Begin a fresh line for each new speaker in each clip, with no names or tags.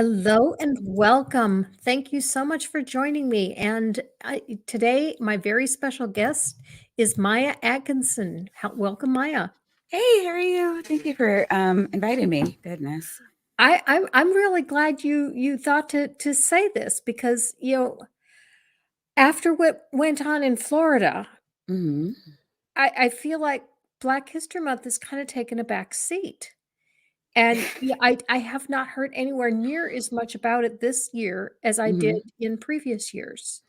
Hello and welcome. Thank you so much for joining me. And today, my very special guest is Maya Adkisson. Welcome, Maya.
Hey, how are you? Thank you for inviting me. Goodness.
I'm really glad you thought to say this because after what went on in Florida,
hmm
I feel like Black History Month has kind of taken a back seat. And yeah, I have not heard anywhere near as much about it this year as I did
hmm
in previous years.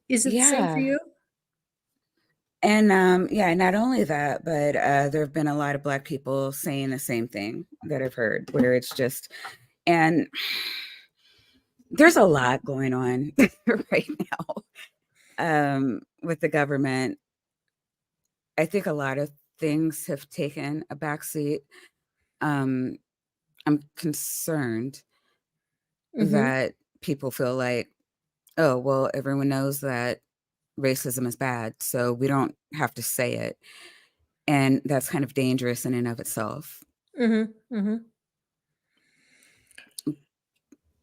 Is it the same for
Yeah.
you?
And yeah, not only that, but there have been a lot of Black people saying the same thing that I've heard, where it's just, and there's a lot going on right now with the government. I think a lot of things have taken a backseat. Um, I'm concerned
Mhm.
that people feel like, oh, well, everyone knows that racism is bad, so we don't have to say it. And that's kind of dangerous in and of itself.
Mhm. Mhm.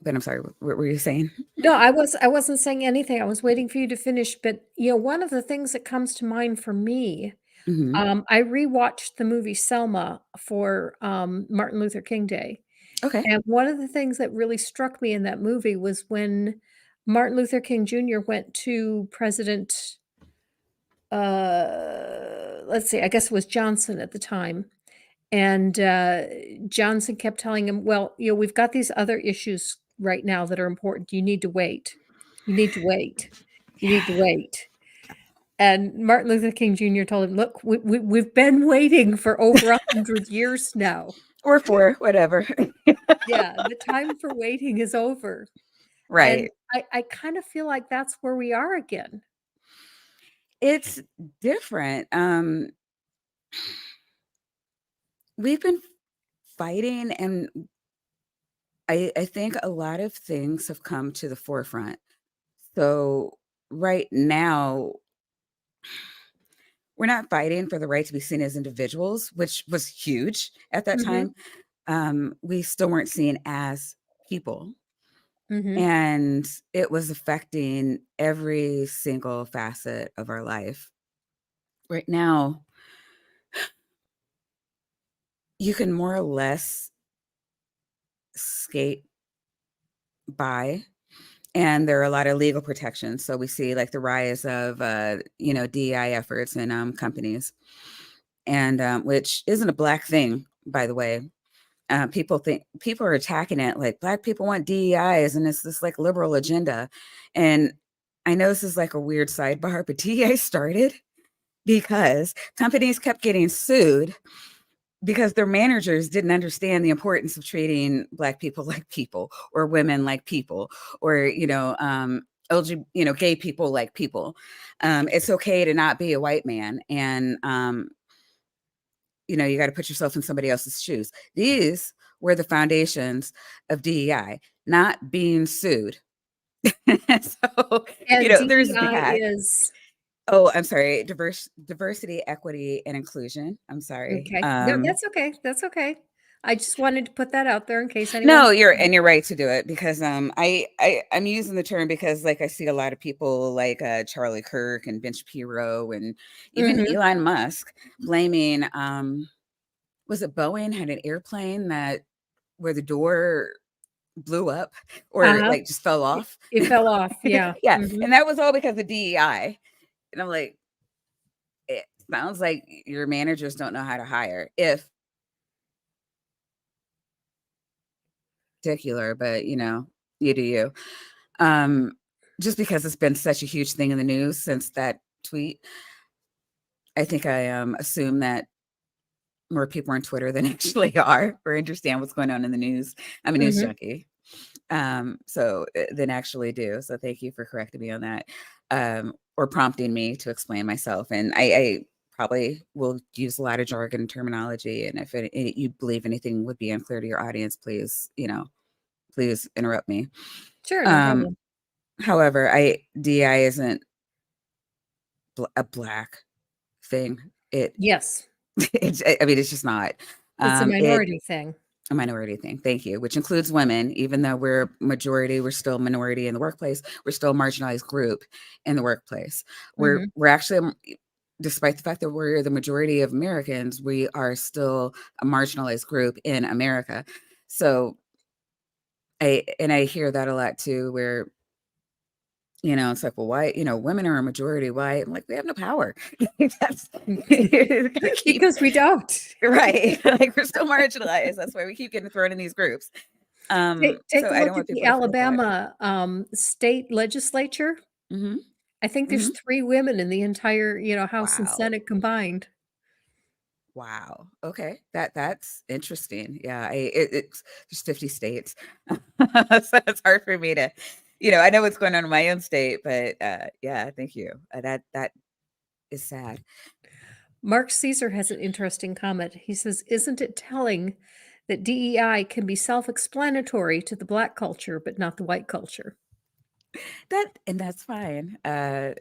But I'm sorry, what were you saying?
No, I wasn't saying anything. I was waiting for you to finish, but one of the things that comes to mind for me,
hmm
I rewatched the movie Selma for Martin Luther King Day.
Okay.
And one of the things that really struck me in that movie was when Martin Luther King Jr. went to President let's see, I guess it was Johnson at the time. And Johnson kept telling him, well, we've got these other issues right now that are important. You need to wait. You need to wait. You need to
Yeah.
wait. And Martin Luther King Jr. told him, look, we've been waiting for over 100 years now.
Or for whatever.
Yeah, the time for waiting is over. And
Right.
I kind of feel like that's where we are again.
It's different. We've been fighting, and I think a lot of things have come to the forefront. So right now, we're not fighting for the right to be seen as individuals, which was huge at that
Mhm.
time. We still weren't seen as people.
Mhm.
And it was affecting every single facet of our life. Right now, you can more or less skate by, and there are a lot of legal protections. So we see like the rise of, DEI efforts in companies, and which isn't a Black thing, by the way. People are attacking it like Black people want DEIs and it's this like liberal agenda. And I know this is like a weird sidebar, but DEI started because companies kept getting sued because their managers didn't understand the importance of treating Black people like people, or women like people, or gay people like people. It's okay to not be a white man, and you got to put yourself in somebody else's shoes. These were the foundations of DEI, not being sued. So,
And
there's
DEI
that.
is
Oh, I'm sorry. Diversity, equity, and inclusion. I'm sorry.
okay. No, that's okay. That's okay. I just wanted to put that out there in case
No,
anyone's
you're right to do it, because I'm using the term because like I see a lot of people like Charlie Kirk and Ben Shapiro and even
Mhm.
Elon Musk blaming was it Boeing had an airplane that where the door blew up or
Uh-huh.
like just fell
It
off.
it fell off, yeah.
Yeah,
Mhm.
and that was all because of DEI. And I'm like, it sounds like your managers don't know how to hire. If particular, but you do you. Um, just because it's been such a huge thing in the news since that tweet, I think I assume that more people on Twitter than actually are or understand what's going on in the news. I'm a news
Mhm.
junkie. Than actually do. So thank you for correcting me on that. Or prompting me to explain myself. And I probably will use a lot of jargon and terminology. And if you believe anything would be unclear to your audience, please interrupt me.
Sure, no
Um,
problem.
However, DI isn't a Black thing. It
Yes,
it's I mean it's just not.
it's a
It
minority thing.
A minority thing. Thank you. Which includes women. Even though we're majority, we're still minority in the workplace. We're still a marginalized group in the workplace.
Mhm.
We're actually, despite the fact that we're the majority of Americans, we are still a marginalized group in America. So I hear that a lot too, where it's like, well, why, women are a majority. Why? I'm like, we have no power. That's gonna keep
Because we don't.
right. Like we're still marginalized. That's why we keep getting thrown in these groups.
Take
So
a
I don't
look at
want
the
people to forget that.
Alabama, state legislature.
Mhm,
I think there's
mhm.
3 women in the entire, House and
Wow.
Senate combined.
Wow. Okay. That's interesting. Yeah, it's there's 50 states. So it's hard for me to, I know what's going on in my own state, but yeah, thank you. That is sad.
Mark Caesar has an interesting comment. He says, "Isn't it telling that DEI can be self-explanatory to the Black culture, but not the white culture?"
That's fine. That,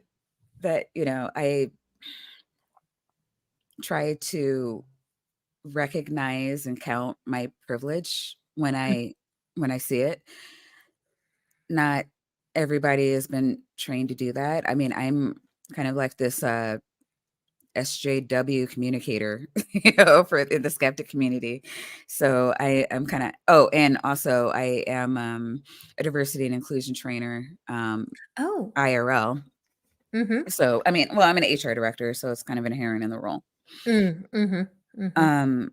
I try to recognize and count my privilege
Mm.
when I see it. Not everybody has been trained to do that. I mean, I'm kind of like this SJW communicator, for in the skeptic community. So I am kind of and also I am a diversity and inclusion trainer,
Oh.
IRL.
Mhm.
So I mean, well, I'm an HR director, so it's kind of inherent in the role.
Mhm. Mhm.
Um,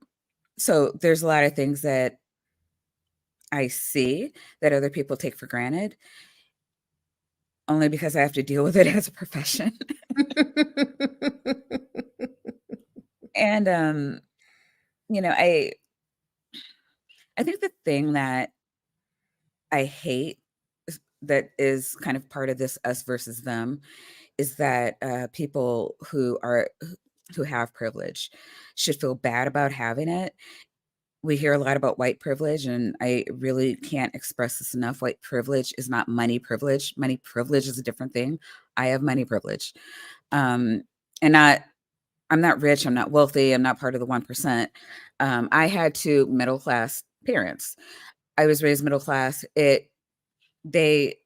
so there's a lot of things that I see that other people take for granted only because I have to deal with it as a profession. And you know, I I think the thing that I hate that is kind of part of this us versus them is that people who have privilege should feel bad about having it. We hear a lot about white privilege, and I really can't express this enough. White privilege is not money privilege. Money privilege is a different thing. I have money privilege, um, and not. I'm not rich. I'm not wealthy. I'm not part of the 1%. I had two middle class parents. I was raised middle class. They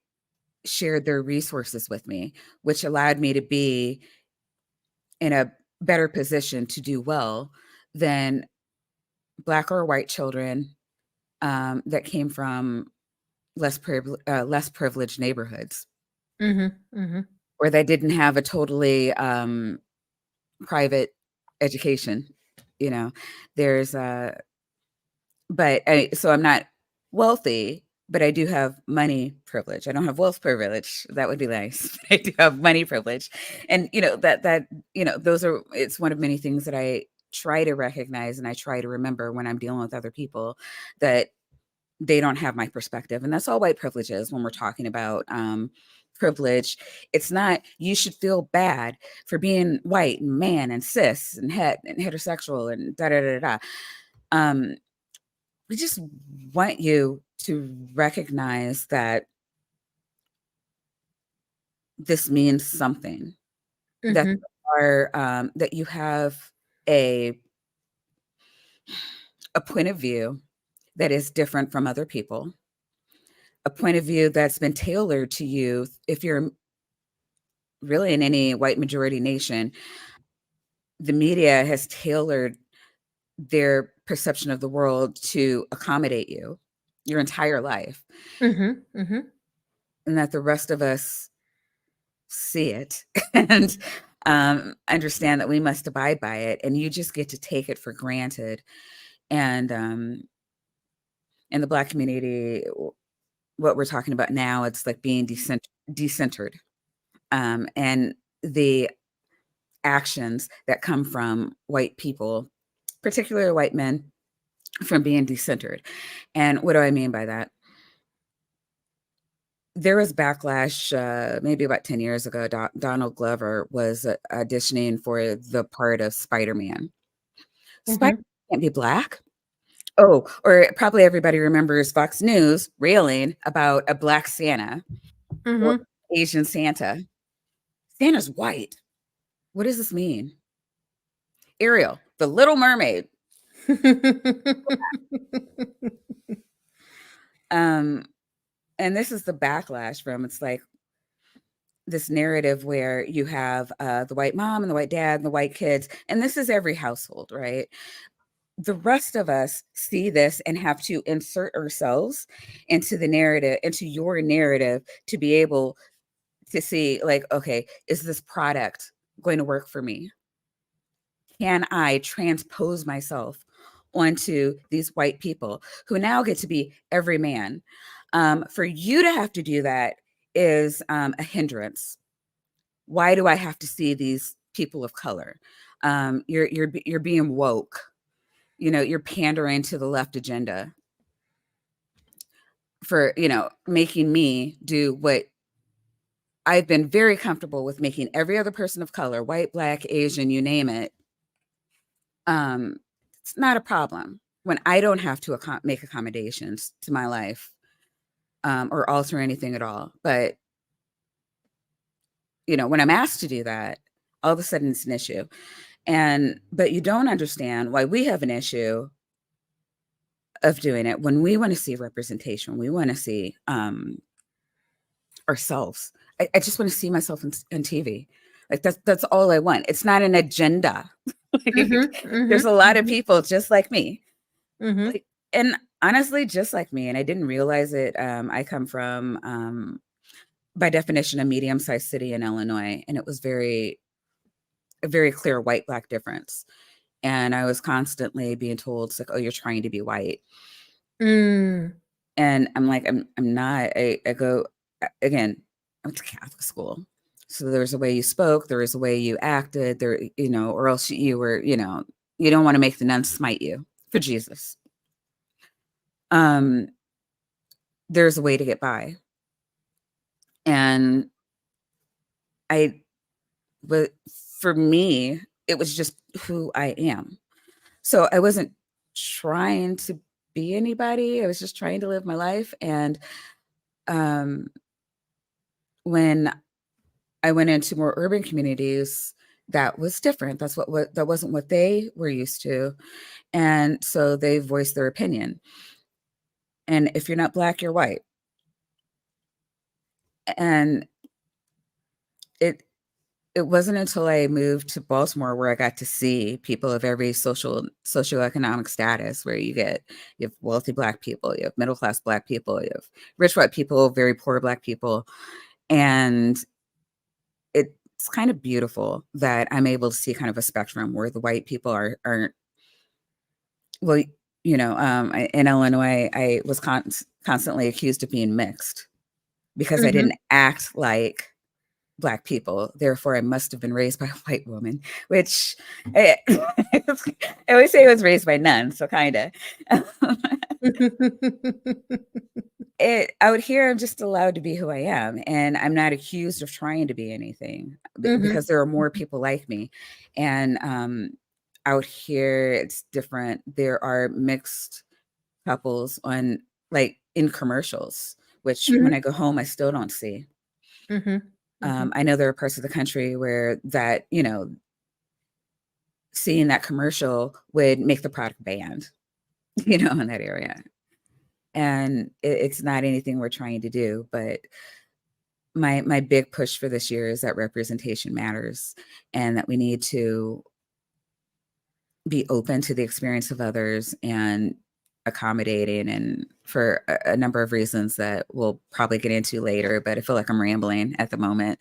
shared their resources with me, which allowed me to be in a better position to do well than black or white children that came from less privileged neighborhoods,
Mhm. Mhm.
or that didn't have a totally private education. You know, there's so I'm not wealthy, but I do have money privilege. I don't have wealth privilege. That would be nice. I do have money privilege. And those are it's one of many things that I try to recognize and I try to remember when I'm dealing with other people that they don't have my perspective. And that's all white privilege is when we're talking about privilege. It's not you should feel bad for being white and man and cis and het and heterosexual and da da da da. Um, we just want you to recognize that this means something, that
Mhm.
that you have a a point of view that is different from other people, a point of view that's been tailored to you. If you're really in any white majority nation, the media has tailored their perception of the world to accommodate you your entire life,
Mhm. Mhm.
and that the rest of us see it and understand that we must abide by it, and you just get to take it for granted. And in the Black community, what we're talking about now, it's like being decentered, and the actions that come from white people, particularly white men, from being decentered. And what do I mean by that? There was backlash, maybe about 10 years ago. Donald Glover was auditioning for the part of Spider-Man. Spider
Mhm.
can't be black. Oh, or probably everybody remembers Fox News railing about a black Santa or
Mhm.
Asian Santa. Santa's white. What does this mean? Ariel, the Little Mermaid. Um, and this is the backlash from it's like this narrative where you have the white mom and the white dad and the white kids, and this is every household, right? The rest of us see this and have to insert ourselves into the narrative, into your narrative, to be able to see, like, okay, is this product going to work for me? Can I transpose myself onto these white people who now get to be every man? For you to have to do that is a hindrance. Why do I have to see these people of color? You're being woke. You know, you're pandering to the left agenda for, you know, making me do what I've been very comfortable with making every other person of color, white, black, Asian, you name it. It's not a problem when I don't have to make accommodations to my life, or alter anything at all. But, you know, when I'm asked to do that, all of a sudden it's an issue. But you don't understand why we have an issue of doing it when we want to see representation. We want to see ourselves. I just want to see myself on TV. Like that's all I want. It's not an agenda. There's a lot of people just like me. Like, and honestly, just like me. And I didn't realize it. I come from, by definition, a medium-sized city in Illinois, and it was a very clear white-black difference. And I was constantly being told, it's like, oh, you're trying to be white. And I'm like, I'm not. I go, again, I went to Catholic school. So there's a way you spoke, there was a way you acted, there, you know, or else you were, you know, you don't want to make the nuns smite you for Jesus. There's a way to get by. And but for me, it was just who I am. So I wasn't trying to be anybody. I was just trying to live my life. And when I went into more urban communities, that was different. That wasn't what they were used to. And so they voiced their opinion. And if you're not black, you're white. And it wasn't until I moved to Baltimore where I got to see people of every socioeconomic status, where you have wealthy black people, you have middle class black people, you have rich white people, very poor black people. And it's kind of beautiful that I'm able to see kind of a spectrum where the white people aren't, well, you know, in Illinois, I was constantly accused of being mixed because I didn't act like black people. Therefore, I must have been raised by a white woman, which I always say I was raised by none. So kind of, out here, I'm just allowed to be who I am. And I'm not accused of trying to be anything because there are more people like me. And out here, it's different. There are mixed couples on, like, in commercials, which when I go home, I still don't see. I know there are parts of the country where that, you know, seeing that commercial would make the product banned, you know, in that area. And it's not anything we're trying to do, but my big push for this year is that representation matters, and that we need to be open to the experience of others and accommodating, and for a number of reasons that we'll probably get into later, but I feel like I'm rambling at the moment.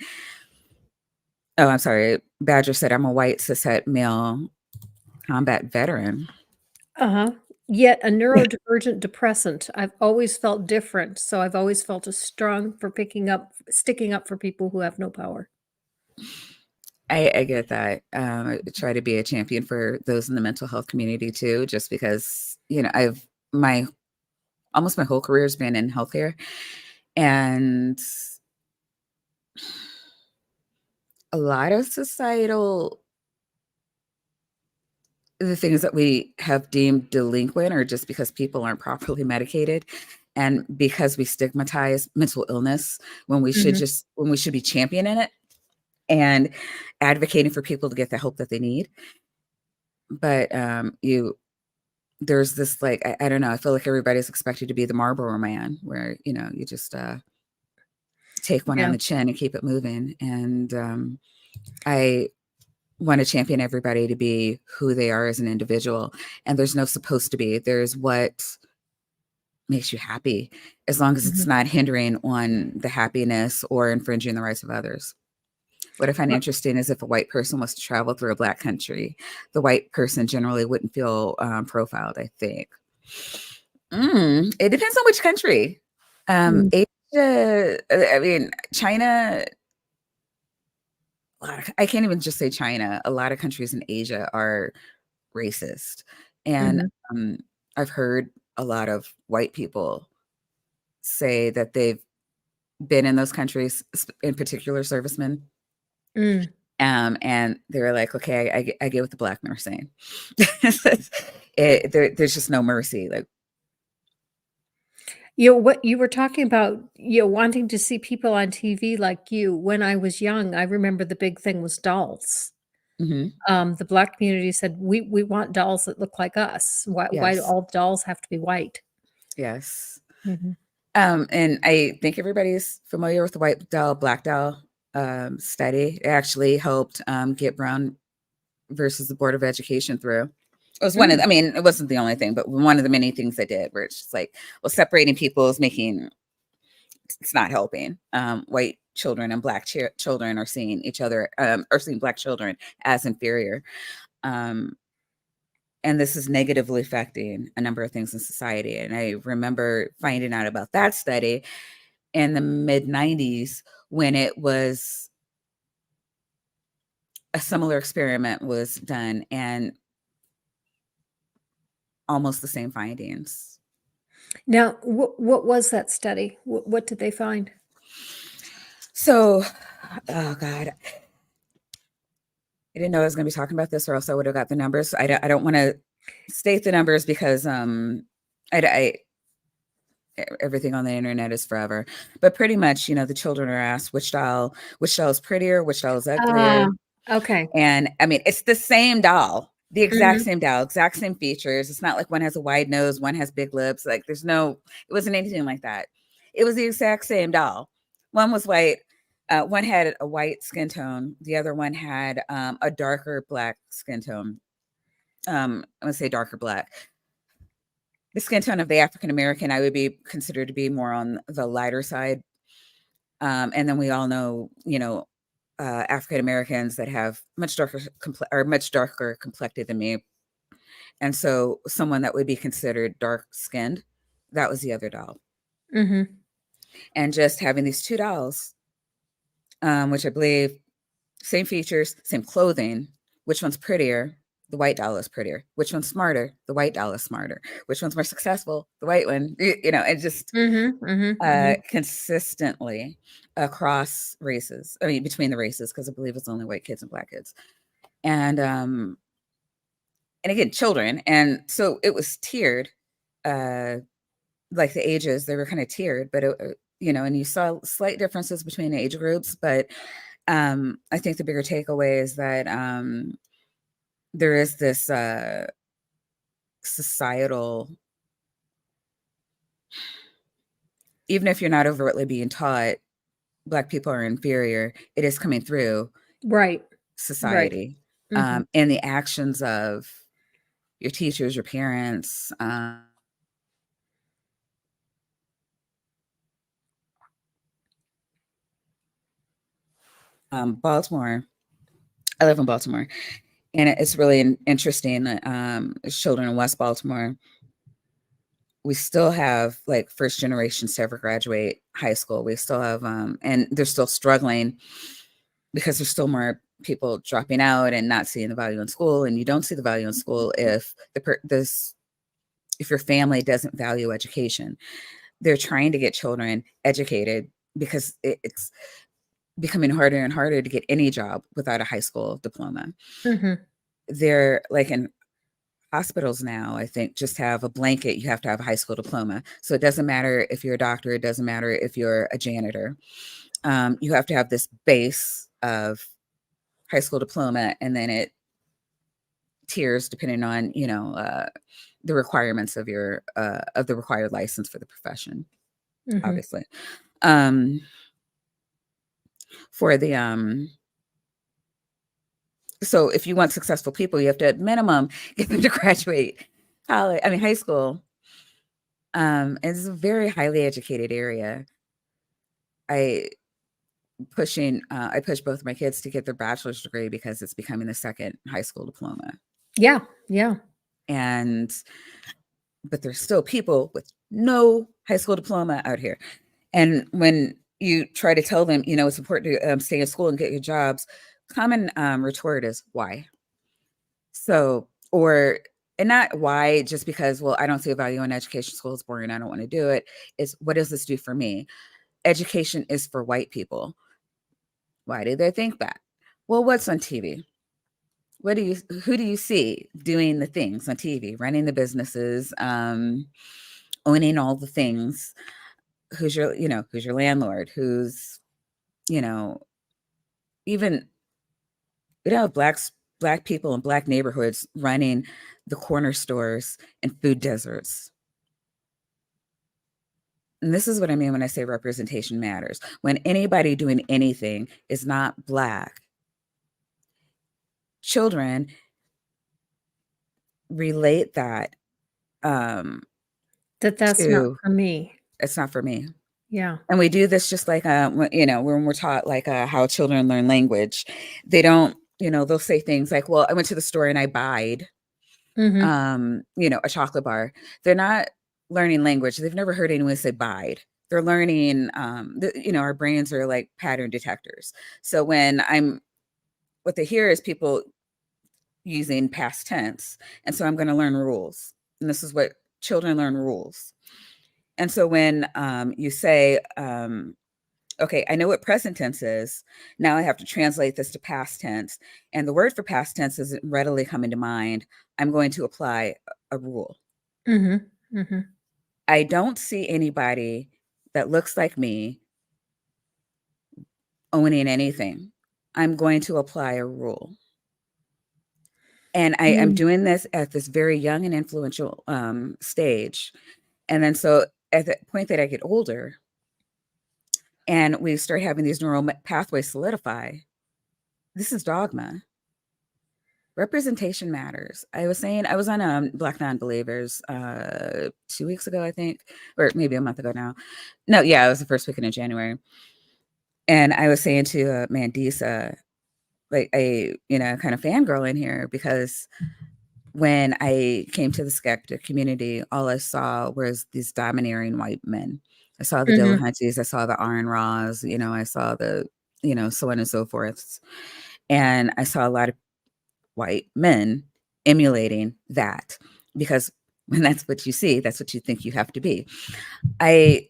Oh, I'm sorry. Badger said I'm a white cishet male combat veteran.
Yet a neurodivergent depressant. I've always felt different, so I've always felt as strong for sticking up for people who have no power.
I get that. I try to be a champion for those in the mental health community too, just because, you know, almost my whole career has been in healthcare, and a lot of the things that we have deemed delinquent are just because people aren't properly medicated, and because we stigmatize mental illness when we should be championing it and advocating for people to get the help that they need. But there's this like I don't know. I feel like everybody's expected to be the Marlboro Man, where you just take one on
Yeah.
the chin and keep it moving. And I want to champion everybody to be who they are as an individual. And there's no supposed to be. There's what makes you happy, as long as it's
Mhm.
not hindering on the happiness or infringing the rights of others. What I find
Well,
interesting is if a white person was to travel through a black country, the white person generally wouldn't feel profiled, I think. It depends on which country.
mm,
Asia, I mean, China, I can't even just say China. A lot of countries in Asia are racist. And
mhm,
um, I've heard a lot of white people say that they've been in those countries, in particular servicemen.
mm.
And they were like, okay, I get what the black men are saying. There's just no mercy. Like,
What you were talking about, wanting to see people on TV like you. When I was young, I remember the big thing was dolls.
mhm,
The black community said, "We want dolls that look like us. Why do
yes,
all dolls have to be white?"
yes.
Mhm.
And I think everybody's familiar with the white doll, black doll study. It actually helped get Brown versus the Board of Education through. It was one of,
Mm,
I mean, it wasn't the only thing, but one of the many things I did where it's just like, well, separating people is making, it's not helping. White children and black children are seeing each other, or seeing black children as inferior. Um, and this is negatively affecting a number of things in society. And I remember finding out about that study in the mid 90s when it was a similar experiment was done and almost the same findings.
now, what was that study? What did they find?
So, oh God, I didn't know I was going to be talking about this, or else I would have got the numbers. I don't want to state the numbers because I everything on the internet is forever. But pretty much, the children are asked which doll is prettier, which doll is
Ah,
uglier.
okay.
And I mean, it's the same doll, the exact
Mhm,
same doll, exact same features. It's not like one has a wide nose, one has big lips. Like it wasn't anything like that. It was the exact same doll. One was white. One had a white skin tone. The other one had a darker black skin tone. I would say darker black. The skin tone of the African American, I would be considered to be more on the lighter side. And then we all know, African Americans that have much darker complected than me, and so someone that would be considered dark skinned, that was the other doll.
mhm,
And just having these two dolls, which I believe same features, same clothing. Which one's prettier? The white doll is prettier. Which one's smarter? The white doll is smarter. Which one's more successful? The white one. It just
mhm, mhm, mhm,
consistently across races. I mean, between the races, because I believe it's only white kids and black kids. And again, children. And so it was tiered, uh, like the ages, they were kind of tiered, but and you saw slight differences between age groups. But I think the bigger takeaway is that there is this societal, even if you're not overtly being taught black people are inferior, it is coming through
right, right,
society,
mhm,
and the actions of your teachers, your parents. Baltimore, I live in Baltimore, and it's really interesting. Children in West Baltimore, we still have like first generations to ever graduate high school. We still have, and they're still struggling because there's still more people dropping out and not seeing the value in school. And you don't see the value in school if if your family doesn't value education. They're trying to get children educated because it's becoming harder and harder to get any job without a high school diploma.
mhm,
They're like in hospitals now, I think, just have a blanket, you have to have a high school diploma. So it doesn't matter if you're a doctor, it doesn't matter if you're a janitor. You have to have this base of high school diploma, and then it tiers depending on, the requirements of your of the required license for the profession,
Mhm.
obviously. Um, for the so if you want successful people, you have to at minimum get them to graduate college, I mean high school. It's a very highly educated area. I I push both my kids to get their bachelor's degree because it's becoming the second high school diploma.
Yeah, yeah.
And but there's still people with no high school diploma out here. And when you try to tell them, it's important to stay in school and get your jobs, common retort is why. So, and not why just because, well, I don't see a value in education, school is boring, I don't want to do it. It's what does this do for me? Education is for white people. Why do they think that? Well, what's on TV? Who do you see doing the things on TV, running the businesses, owning all the things? Who's your landlord? Who's, you know, even black people in black neighborhoods running the corner stores and food deserts. And this is what I mean when I say representation matters. When anybody doing anything is not black, children relate that
That's not
to
for me.
it's not for me.
Yeah.
And we do this just like when we're taught like how children learn language. They don't, they'll say things like, well, I went to the store and I buyed
Mhm.
a chocolate bar. They're not learning language. They've never heard anyone say bide. They're learning, our brains are like pattern detectors. So what they hear is people using past tense. And so I'm going to learn rules. And this is what children learn, rules. And so when you say, okay, I know what present tense is. Now I have to translate this to past tense. And the word for past tense isn't readily coming to mind. I'm going to apply a rule.
Mhm. Mhm.
I don't see anybody that looks like me owning anything. I'm going to apply a rule. And I am
Mm.
doing this at this very young and influential stage. And then so at the point that I get older and we start having these neural pathways solidify, this is dogma. Representation matters. I was saying I was on Black Non-Believers 2 weeks ago, I think, or maybe a month ago now. No, yeah, it was the first weekend of January. And I was saying to Mandisa, like kind of fangirl in here because when I came to the skeptic community, all I saw was these domineering white men. I saw the
Mhm.
Dillahunties, I saw the Aaron Raws, I saw the, so on and so forth. And I saw a lot of white men emulating that because when that's what you see, that's what you think you have to be. I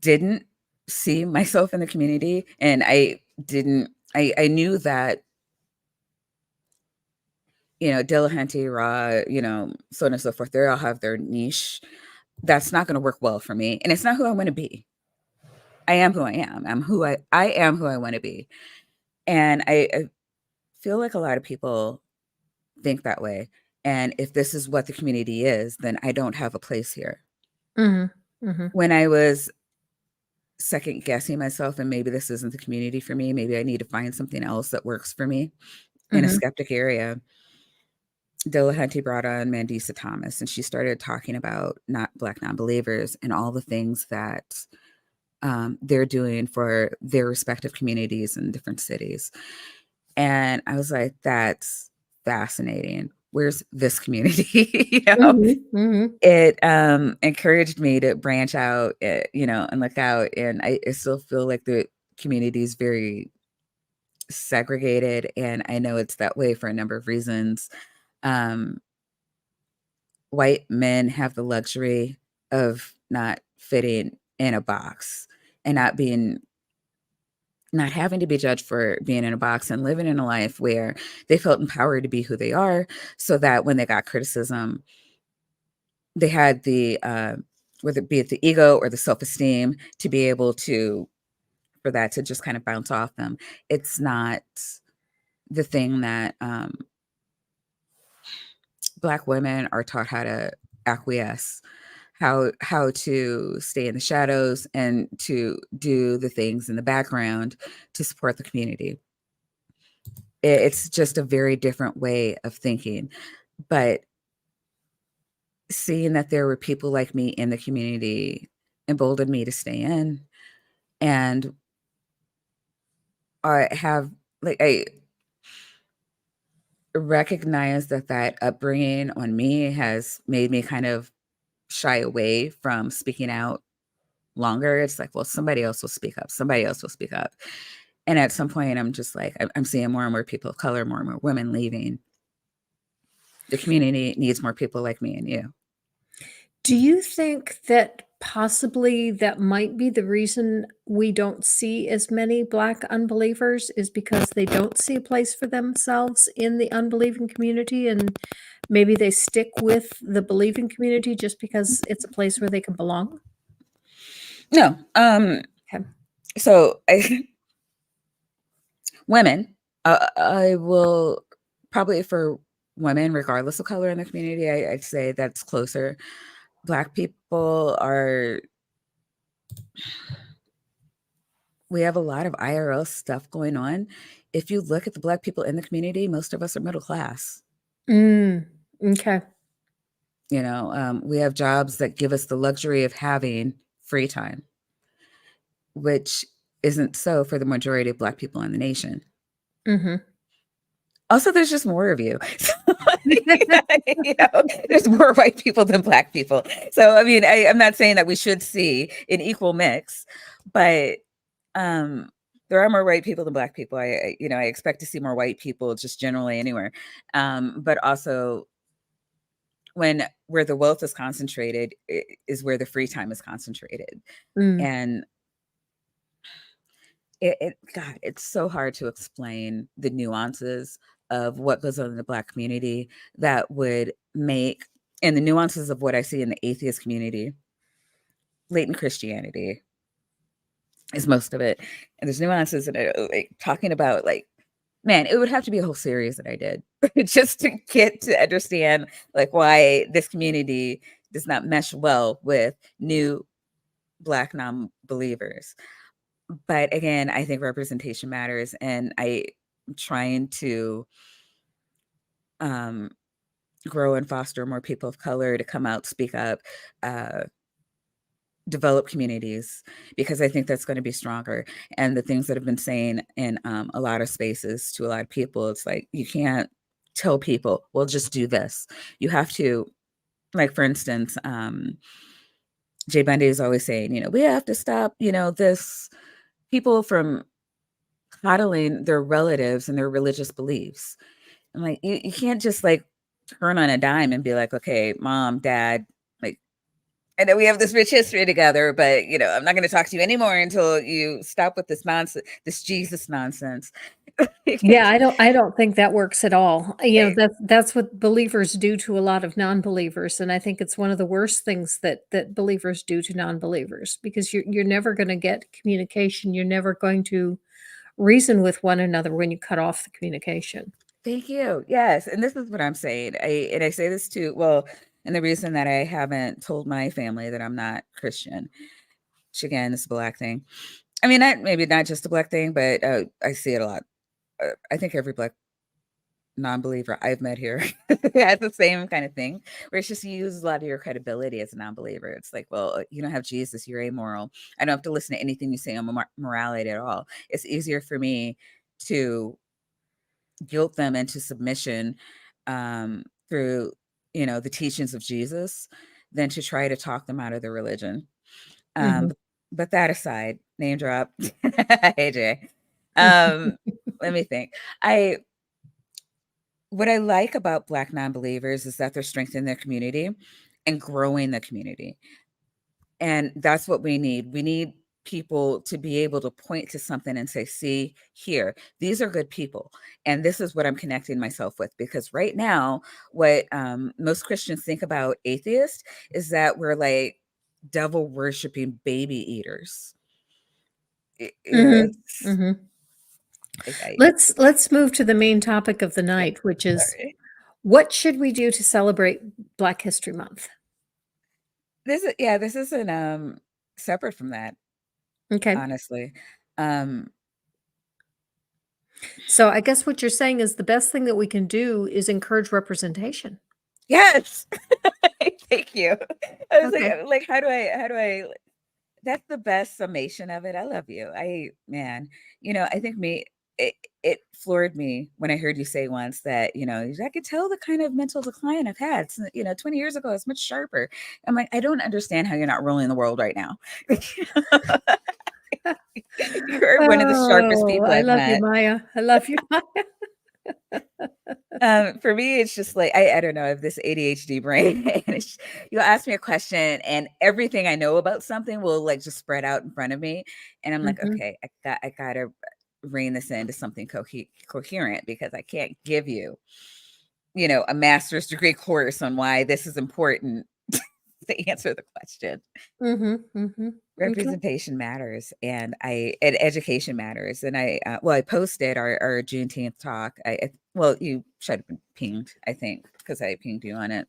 didn't see myself in the community and I knew that, Dillahunty, Raw, so on and so forth, they all have their niche. That's not going to work well for me. And it's not who I want to be. I am who I am. I am who I want to be. And I feel like a lot of people think that way. And if this is what the community is, then I don't have a place here.
Mhm. Mhm.
When I was second guessing myself, and maybe this isn't the community for me, maybe I need to find something else that works for me in a
Mhm.
skeptic area. Dillahunty brought on Mandisa Thomas, and she started talking about not Black non-believers and all the things that they're doing for their respective communities in different cities. And I was like, that's fascinating. Where's this community?
Mhm. Mhm.
It encouraged me to branch out, and look out. And I still feel like the community is very segregated. And I know it's that way for a number of reasons. Um, White men have the luxury of not fitting in a box and not having to be judged for being in a box and living in a life where they felt empowered to be who they are so that when they got criticism, they had the whether it be it the ego or the self-esteem to be able to for that to just kind of bounce off them. It's not the thing that Black women are taught how to acquiesce, how to stay in the shadows and to do the things in the background to support the community. It's just a very different way of thinking. But seeing that there were people like me in the community emboldened me to stay in. And I have, like, I recognize that that upbringing on me has made me kind of shy away from speaking out longer. It's like, well, somebody else will speak up. Somebody else will speak up. And at some point, I'm just like, I'm seeing more and more people of color, more and more women leaving. The community needs more people like me and you.
Do you think that possibly that might be the reason we don't see as many Black unbelievers is because they don't see a place for themselves in the unbelieving community, and maybe they stick with the believing community just because it's a place where they can belong?
No,
Okay.
so women, I will probably for women, regardless of color in the community, I'd say that's closer. Black people are, we have a lot of IRL stuff going on. If you look at the Black people in the community, most of us are middle class.
Okay.
You know, we have jobs that give us the luxury of having free time, which isn't so for the majority of Black people in the nation.
Mhm.
Also, there's just more of you. You know, there's more white people than Black people. So, I mean, I'm not saying that we should see an equal mix, but there are more white people than Black people. You know, I expect to see more white people just generally anywhere. But also, where the wealth is concentrated is where the free time is concentrated.
Mm.
And God, it's so hard to explain the nuances of what goes on in the Black community that would make, and the nuances of what I see in the atheist community. Latent Christianity is most of it, and there's nuances in it, like talking about, like, man, it would have to be a whole series that I did just to get to understand, like, why this community does not mesh well with new Black non-believers. But again, I think representation matters, and I'm trying to um, grow and foster more people of color to come out, speak up, uh, develop communities, because I think that's going to be stronger. And the things that have been saying in a lot of spaces to a lot of people, it's like, you can't tell people, well, just do this. You have to, like, for instance, Jay Bundy is always saying, you know, we have to stop, you know, this people from coddling their relatives and their religious beliefs. I'm like, you can't just like turn on a dime and be like, okay, mom, dad, like, I know we have this rich history together, but you know, I'm not going to talk to you anymore until you stop with this nonsense, this Jesus nonsense.
Yeah, I don't think that works at all. You know,
Right.
that's what believers do to a lot of non-believers, and I think it's one of the worst things that believers do to non-believers, because you're never gonna get communication, you're never going to reason with one another when you cut off the communication.
Thank you. Yes, and this is what I'm saying. I say this too. Well, and the reason that I haven't told my family that I'm not Christian, which again is a Black thing. I mean, maybe not just a Black thing, but I see it a lot. I think every Black non-believer I've met here has the same kind of thing, where it's just you use a lot of your credibility as a non-believer. It's like, well, you don't have Jesus, you're amoral. I don't have to listen to anything you say on morality at all. It's easier for me to guilt them into submission through, you know, the teachings of Jesus than to try to talk them out of their religion. Um,
Mhm.
but, but that aside, name drop, hey Jay. Um, let me think. I What I like about Black non-believers is that they're strengthening their community and growing the community. And that's what we need. We need people to be able to point to something and say, see here, these are good people. And this is what I'm connecting myself with. Because right now, what most Christians think about atheists is that we're like devil worshiping baby eaters. You know,
Mhm,
it's
mhm.
like,
Let's move to the main topic of the
yeah,
night, which is
sorry.
What should we do to celebrate Black History Month?
This isn't, separate from that,
Okay.
honestly. Um,
So I guess what you're saying is the best thing that we can do is encourage representation.
yes! Thank you. I was
Okay.
like, how do I that's the best summation of it. I love you. Man, I think it floored me when I heard you say once that, I could tell the kind of mental decline I've had. 20 years ago, it's much sharper. I'm like, I don't understand how you're not ruling the world right now. You're one of the sharpest
Oh,
people
I
I've
love you,
met.
Maya. I love you, Maya.
For me, it's just like I don't know, I have this ADHD brain, and you'll ask me a question, and everything I know about something will like just spread out in front of me, and I'm like,
Mhm,
okay, I gotta rein this into something coherent because I can't give you, a master's degree course on why this is important to answer the question.
mhm, mhm. Okay.
Representation matters, and education matters. And I posted our Juneteenth talk. Well, you should have been pinged, I think, because I pinged you on it.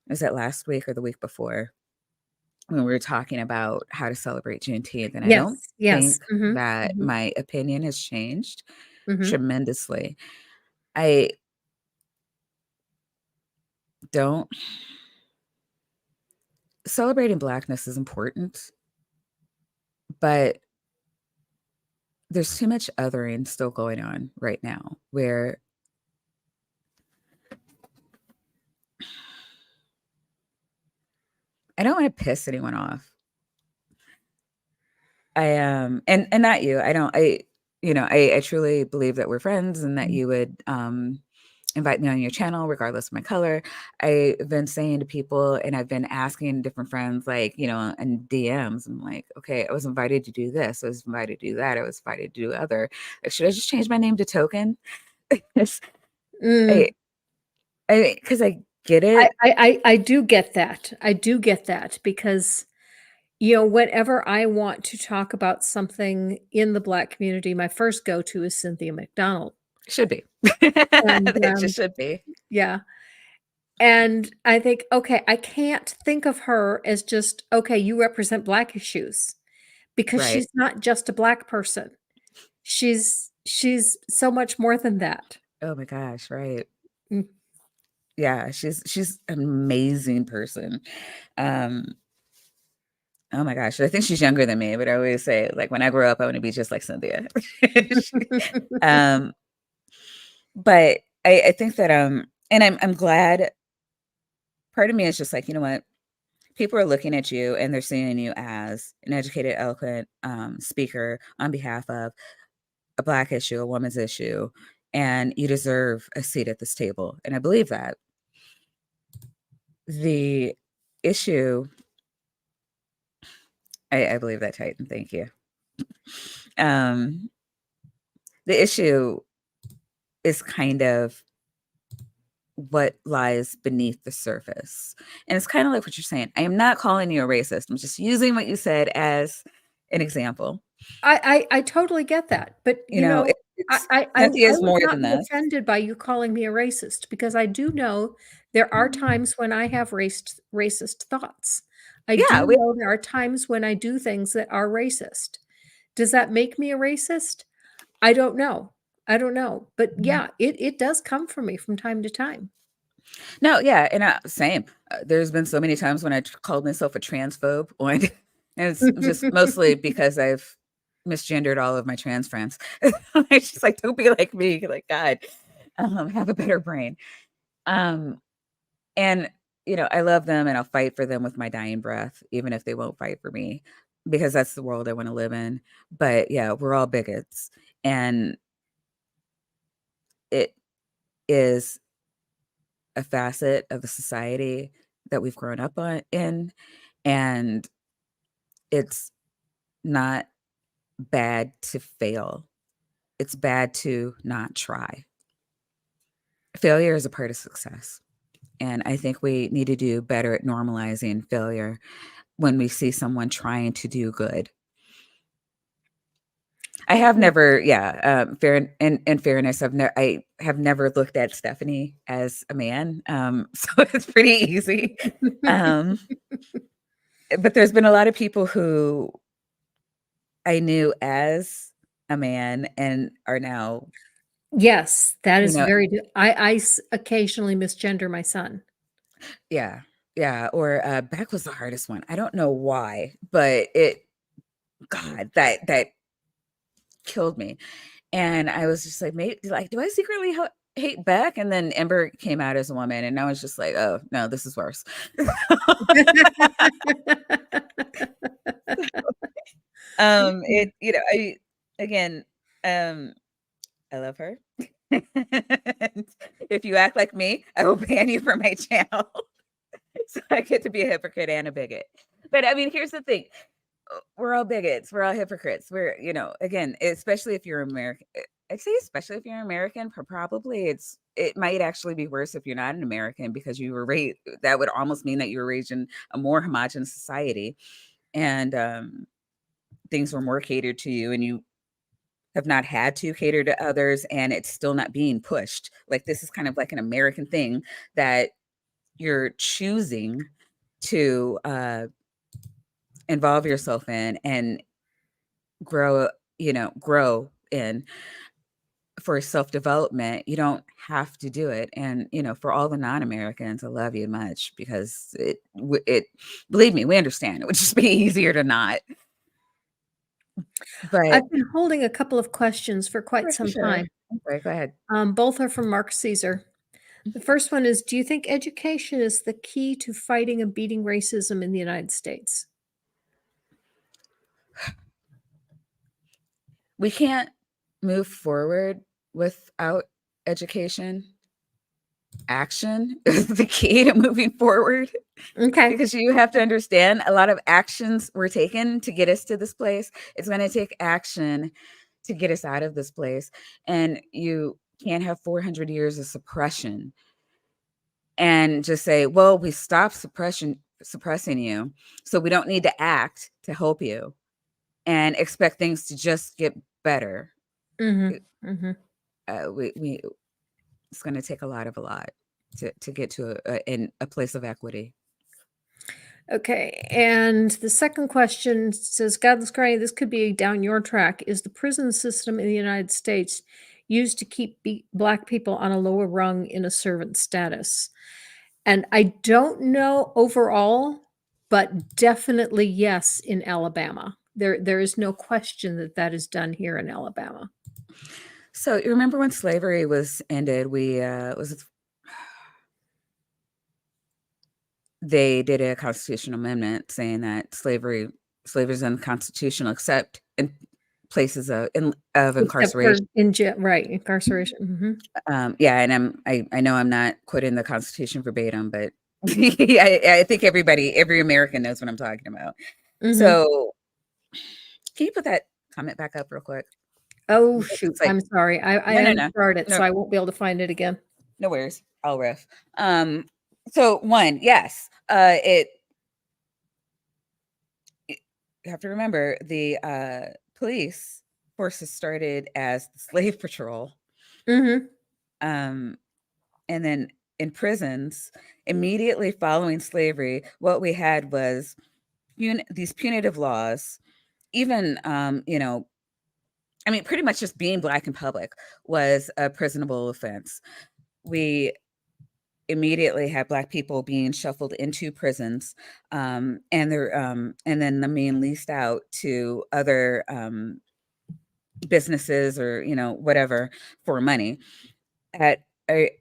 Was that last week or the week before when we were talking about how to celebrate Juneteenth? And I don't
Yes, yes.
think
Mhm,
that
mhm,
my opinion has changed
mhm.
tremendously. I don't celebrating Blackness is important, but there's too much othering still going on right now where I don't want to piss anyone off. And not you. I truly believe that we're friends and that
Mm.
you would invite me on your channel regardless of my color. I've been saying to people and I've been asking different friends, like, in DMs, I'm like, okay, I was invited to do this, I was invited to do that, I was invited to do other. Like, should I just change my name to Token? It's- I
Mm.
because I get
I
it.
I I do get that. I do get that because, whenever I want to talk about something in the Black community, my first go-to is Cynthia McDonald,
Should be.
and,
It just
um
should be.
yeah, and I think, "Okay, I can't think of her as just, okay, you represent Black issues," because
Right.
she's not just a Black person. She's so much more than that.
Oh my gosh, right.
Mm.
Yeah, she's an amazing person. Um, oh my gosh, I think she's younger than me, but I always say, like, when I grow up, I want to be just like Cynthia. She- um, but I think that and I'm glad. Part of me is just like, you know what? People are looking at you and they're seeing you as an educated, eloquent speaker on behalf of a Black issue, a woman's issue, and you deserve a seat at this table. And I believe that. The issue, I believe that, Titan. Thank you. Um, the issue is kind of what lies beneath the surface. And it's kind of like what you're saying. I am not calling you a racist. I'm just using what you said as an example.
I totally get that, but,
It's
I
Cynthia is
would
more
not
than
be
this.
offended by you calling me a racist because I do know there are times when I have racist thoughts. I
Yeah,
do know there are times when I do things that are racist. Does that make me a racist? I don't know. I don't know, but yeah, it does come from me from time to time.
no, yeah, and same. There's been so many times when called myself a transphobe, and it's just mostly because I've misgendered all of my trans friends. It's just like, don't be like me, like God, have a better brain. Um, and I love them, and I'll fight for them with my dying breath, even if they won't fight for me, because that's the world I want to live in. But yeah, we're all bigots, and it is a facet of the society that we've grown up in, and it's not bad to fail. It's bad to not try. Failure is a part of success. And I think we need to do better at normalizing failure when we see someone trying to do good. I have never, yeah, fair in fairness, I have never looked at Stephanie as a man, so it's pretty easy. Um, but there's been a lot of people who I knew as a man and are now,
Yes, that
you
is
know,
very d occasionally misgender my son.
yeah, yeah, or, Beck was the hardest one. I don't know why, but it God, that killed me. And I was just like, "Maybe like, do I secretly hate Beck?" And then Ember came out as a woman, and I was just like, "Oh, no, this is worse." It I again, um, I love her. And if you act like me, I will ban you from my channel. So I get to be a hypocrite and a bigot. But I mean, here's the thing. We're all bigots. We're all hypocrites. We're, again, especially if you're American. I'd say especially if you're American, probably it might actually be worse if you're not an American because you were raised. That would almost mean that you were raised in a more homogenous society, and things were more catered to you, and you have not had to cater to others, and it's still not being pushed. Like this is kind of like an American thing that you're choosing to involve yourself in and grow, grow in for self-development. You don't have to do it. And, for all the non-Americans, I love you much because it believe me, we understand. It would just be easier to not. But
I've been holding a couple of questions for quite
for
some
sure.
time.
Okay, go ahead.
Both are from Mark Caesar. The first one is, do you think education is the key to fighting and beating racism in the United States?
We can't move forward without education. Action is the key to moving forward.
Okay.
Because you have to understand a lot of actions were taken to get us to this place. It's going to take action to get us out of this place. And you can't have 400 years of suppression and just say, well, we stopped suppressing you. So we don't need to act to help you and expect things to just get better.
Mhm, mhm.
We it's going to take a lot to get to a place of equity.
Okay, and the second question says, "Godless crying, this could be down your track. Is the prison system in the United States used to keep Black people on a lower rung in a servant status?" And I don't know overall, but definitely yes in Alabama. There is no question that that is done here in Alabama.
So you remember when slavery was ended, they did a constitutional amendment saying that slavery is unconstitutional except in places of
Except for
incarceration.
in jail, right, incarceration, mhm.
Yeah, and I know I'm not quoting the Constitution verbatim, but I think every American knows what I'm talking about.
Mhm.
So can you put that comment back up real quick?
Oh,
Because
shoot,
it's like
I'm sorry. I
no, no, no,
unstarred it,
no,
so I won't be able to find it again.
no worries. I'll riff. So one, yes, you have to remember the police forces started as the slave patrol,
Mhm,
um, and then in prisons immediately following slavery, what we had was these punitive laws. Even I mean, pretty much just being Black in public was a prisonable offense. We immediately had Black people being shuffled into prisons, and then them being leased out to other businesses or whatever for money. I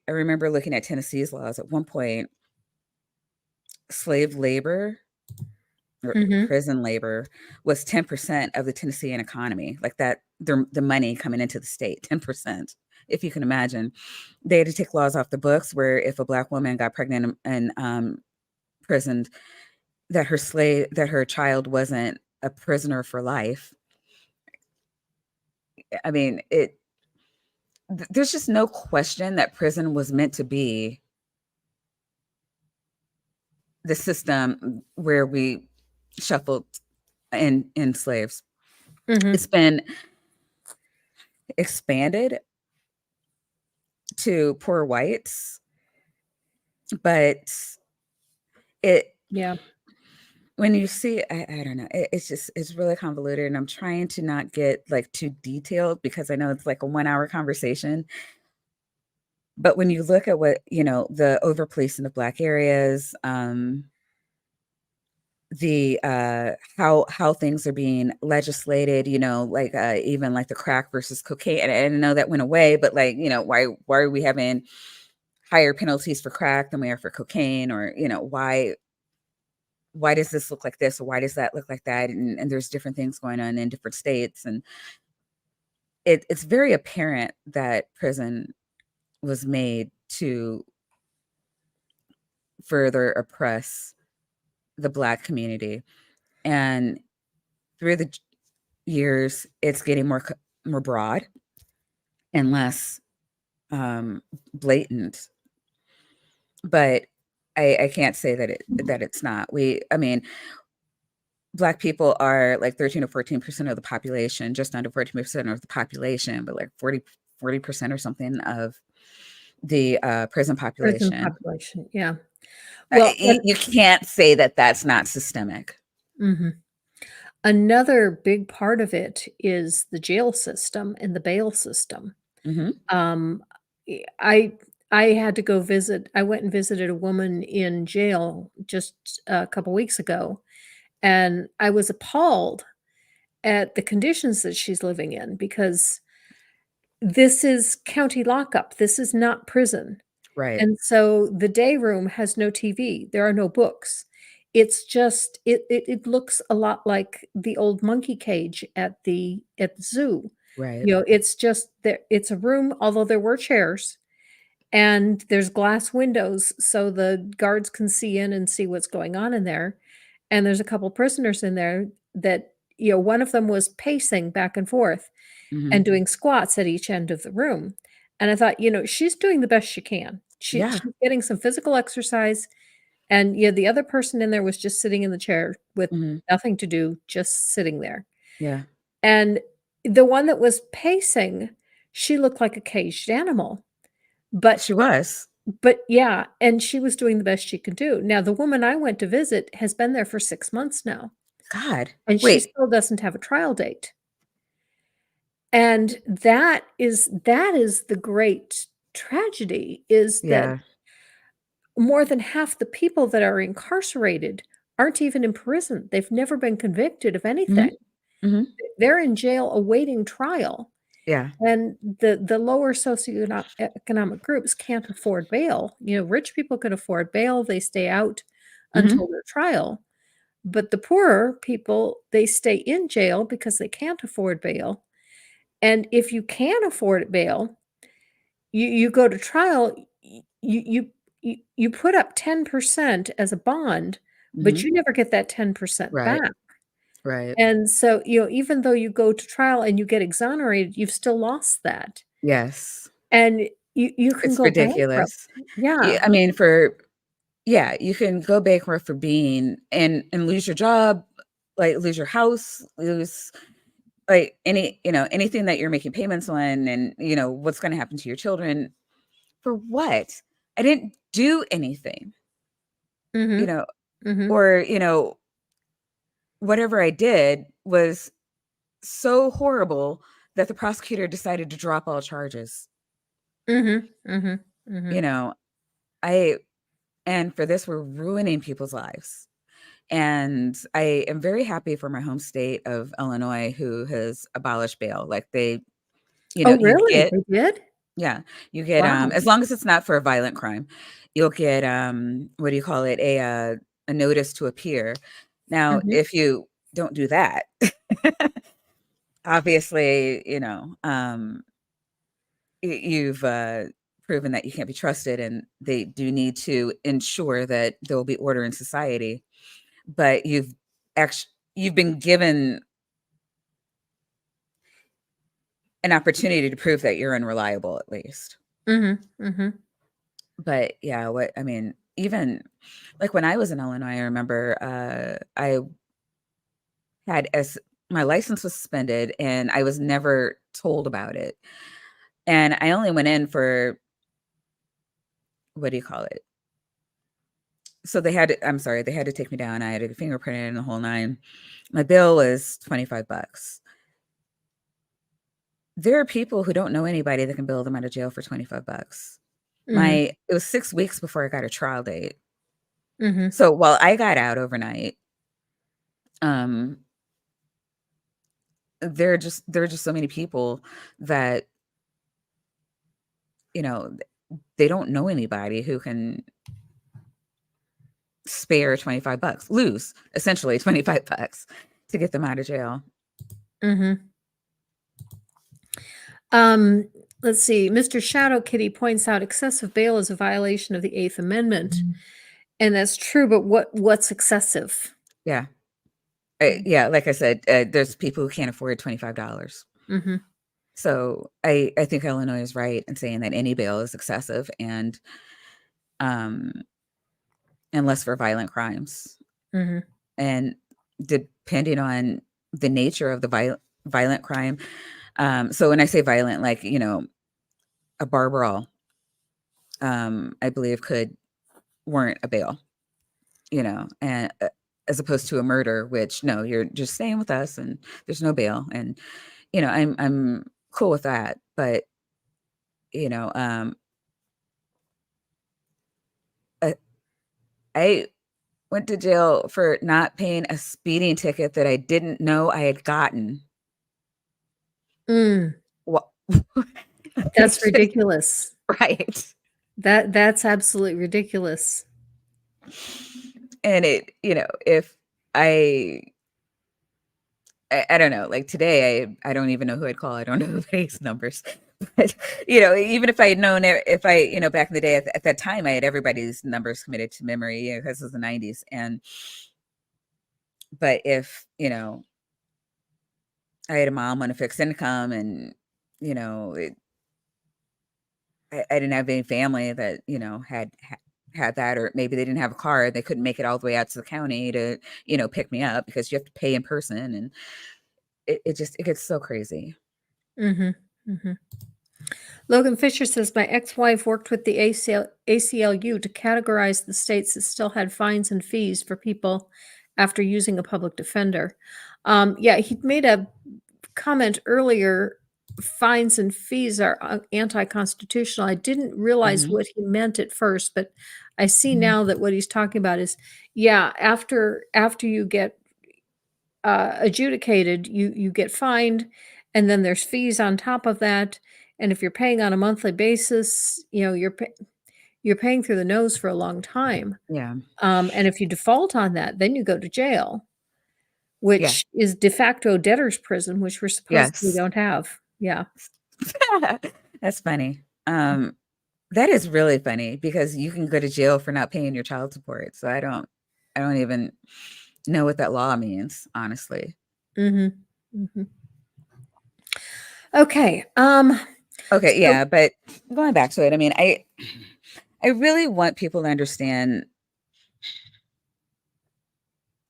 remember looking at Tennessee's laws at one point. Slave labor or
mhm.
prison labor was 10% of the Tennessean economy, like that the money coming into the state, 10%. If you can imagine, they had to take laws off the books where if a Black woman got pregnant and prisoned, that her child wasn't a prisoner for life. I mean, there's just no question that prison was meant to be the system where we shuffled in slaves. It's
Mhm.
been expanded to poor whites, but it
Yeah.
when you see I don't know, it's just it's really convoluted, and I'm trying to not get, like, too detailed because I know it's like a one-hour conversation, but when you look at what, the overpolicing of Black areas, the, how things are being legislated, like, even, like, the crack versus cocaine, and I know that went away, but, like, why are we having higher penalties for crack than we are for cocaine? Or, why does this look like this, or why does that look like that? And there's different things going on in different states, and it's very apparent that prison was made to further oppress the Black community. And through the years, it's getting more broad and less blatant. But I can't say that it's not. I mean, Black people are like 13 or 14% of the population, just under 14% of the population, but like 40% or something of the prison
Prison
population.
population, yeah. Well,
You can't say that that's not systemic.
mhm. Another big part of it is the jail system and the bail system.
Hmm.
Um, I I had to go visit I went and visited a woman in jail just a couple weeks ago, and I was appalled at the conditions that she's living in because this is county lockup, this is not prison.
Right.
And so the day room has no TV, there are no books. It's just it looks a lot like the old monkey cage at the zoo.
Right.
It's just there it's a room, although there were chairs, and there's glass windows so the guards can see in and see what's going on in there, and there's a couple prisoners in there that one of them was pacing back and forth
Hmm.
and doing squats at each end of the room. And I thought, she's doing the best she can.
Yeah.
She's getting some physical exercise, and, the other person in there was just sitting in the chair with
Hmm.
nothing to do, just sitting there.
Yeah.
And the one that was pacing, she looked like a caged animal, but
She was.
yeah, and she was doing the best she could do. Now, the woman I went to visit has been there for 6 months now,
God.
and she
Wait.
still doesn't have a trial date. And that is the great tragedy, is that
Yeah.
more than half the people that are incarcerated aren't even in prison. They've never been convicted of
Hmm.
anything.
Hmm.
They're in jail awaiting trial,
Yeah.
and the lower economic groups can't afford bail. Rich people can afford bail, they stay out
Hmm.
until their trial, but the poorer people, they stay in jail because they can't afford bail, and if you can afford bail, you go to trial, you put up 10% as a bond, but
Hmm.
you never get that 10%
Right.
back,
Right.
and so, even though you go to trial and you get exonerated, you've still lost that,
Yes.
and you can
It's
go bankrupt.
ridiculous. Yeah,
Yeah.
I mean, yeah, you can go bankrupt for being and lose your job, like lose your house, lose like anything that you're making payments on, and what's going to happen to your children for what? I didn't do anything, you
Mhm.
know,
Mhm.
or whatever I did was so horrible that the prosecutor decided to drop all charges.
Mhm. Mhm.
You
Mhm.
know, I and for this we're ruining people's lives. And I am very happy for my home state of Illinois, who has abolished bail. Like
Oh,
you
really?
get,
They did?
yeah, you get,
Wow.
as long as it's not for a violent crime, you'll get, what do you call it? A notice to appear. Now,
Mhm.
if you don't do that, obviously, you've proven that you can't be trusted, and they do need to ensure that there will be order in society. But you've been given an opportunity to prove that you're unreliable, at least.
Mhm. Mhm.
But yeah, what I mean, even like when I was in Illinois, I remember I had as my license was suspended and I was never told about it. And I only went in for, what do you call it? So I'm sorry, they had to take me down. I had a fingerprint and the whole nine. My bill was $25. There are people who don't know anybody that can bail them out of jail for $25.
Mhm.
It was 6 weeks before I got a trial date.
Mhm.
So while I got out overnight, um, there are just so many people that, you know, they don't know anybody who can spare $25, lose essentially $25 to get them out of jail.
Mhm. Um, let's see. Mr. Shadow Kitty points out excessive bail is a violation of the Eighth Amendment, and that's true. But what's excessive?
Yeah.
Mm.
Yeah, like I said, there's people who can't afford $25.
Mhm.
So I think Illinois is right in saying that any bail is excessive, and um unless for violent crimes.
Mhm.
And depending on the nature of the violent crime, so when I say violent, like, a bar brawl, I believe could warrant a bail, and as opposed to a murder, which no, you're just staying with us and there's no bail. And I'm cool with that. But you know, I, I went to jail for not paying a speeding ticket that I didn't know I had gotten.
Mm.
What?
That's ridiculous.
Right.
That's absolutely ridiculous.
And if I I don't know, like today, I don't even know who I'd call. I don't know anybody's numbers. But, even if I had known, if I, back in the day at that time, I had everybody's numbers committed to memory, because it was the 90s. But if, I had a mom on a fixed income and, you know, it, I didn't have any family that, had that, or maybe they didn't have a car. They couldn't make it all the way out to the county to, pick me up because you have to pay in person. And it gets so crazy.
Mhm. Mhm. Logan Fisher says, my ex-wife worked with the ACLU to categorize the states that still had fines and fees for people after using a public defender. Yeah, he made a comment earlier. Fines and fees are anti-constitutional. I didn't realize
Hmm.
what he meant at first, but I see now that what he's talking about is, yeah, after you get adjudicated, you get fined, and then there's fees on top of that. And if you're paying on a monthly basis, you're paying through the nose for a long time.
Yeah.
And if you default on that, then you go to jail,
Yeah.
which is de facto debtor's prison, which we're supposedly
Yes.
don't have. Yeah.
That's funny. That is really funny because you can go to jail for not paying your child support. So I don't even know what that law means, honestly.
Mhm. Mhm. Okay.
Okay,
So
yeah, but going back to it, I mean, I really want people to understand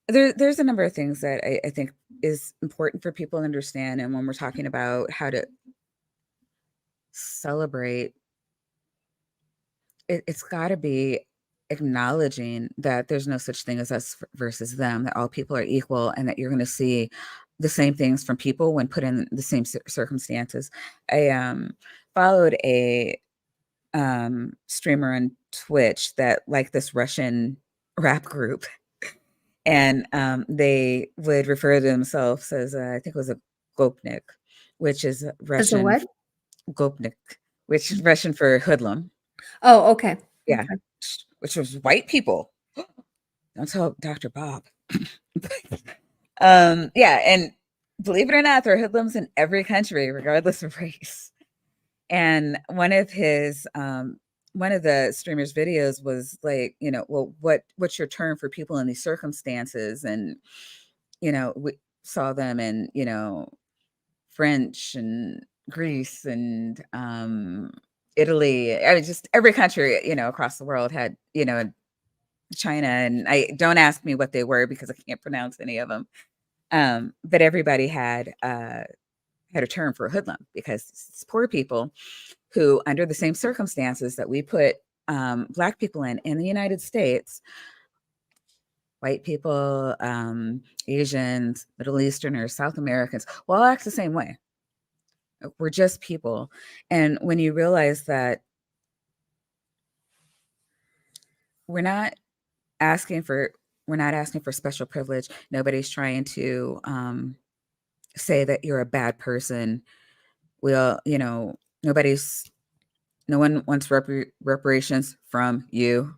there's a number of things that I think is important for people to understand. And when we're talking about how to celebrate, it's got to be acknowledging that there's no such thing as us versus them, that all people are equal, and that you're going to see the same things from people when put in the same circumstances. I followed a streamer on Twitch that like this Russian rap group, and they would refer to themselves as I think it was a gopnik, which is
as a
Russian
what?
gopnik, which is Russian for hoodlum.
Oh, okay.
Yeah,
Okay.
which was white people. Don't tell Dr. Bob. Yeah, and believe it or not, there are hoodlums in every country, regardless of race. And one of the streamers' videos was like, well, what's your term for people in these circumstances? And we saw them in French and Greece and Italy. I mean, just every country across the world had China, and I don't ask me what they were because I can't pronounce any of them. But everybody had a term for a hoodlum because it's poor people who, under the same circumstances that we put Black people in the United States, white people, Asians, Middle Easterners, South Americans, will all act the same way. We're just people. And when you realize that we're not asking for we're not asking for special privilege. Nobody's trying to say that you're a bad person. We'll, nobody's no one wants reparations from you.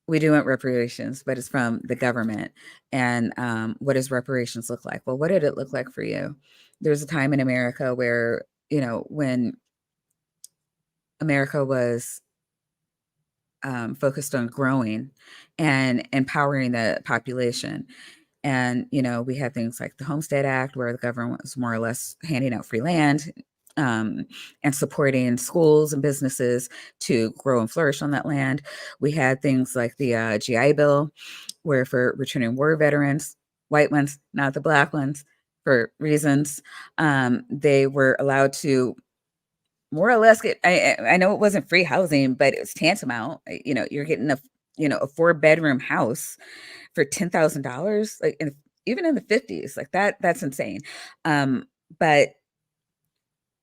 We do want reparations, but it's from the government. And what does reparations look like? Well, what did it look like for you? There's a time in America where, when America was focused on growing and empowering the population. And, we had things like the Homestead Act, where the government was more or less handing out free land, and supporting schools and businesses to grow and flourish on that land. We had things like the GI Bill, where for returning war veterans, white ones, not the Black ones, for reasons, they were allowed to more or less get. I know it wasn't free housing, but it was tantamount. You're getting a 4-bedroom house for $10,000, like even in the 50s, like that's insane. But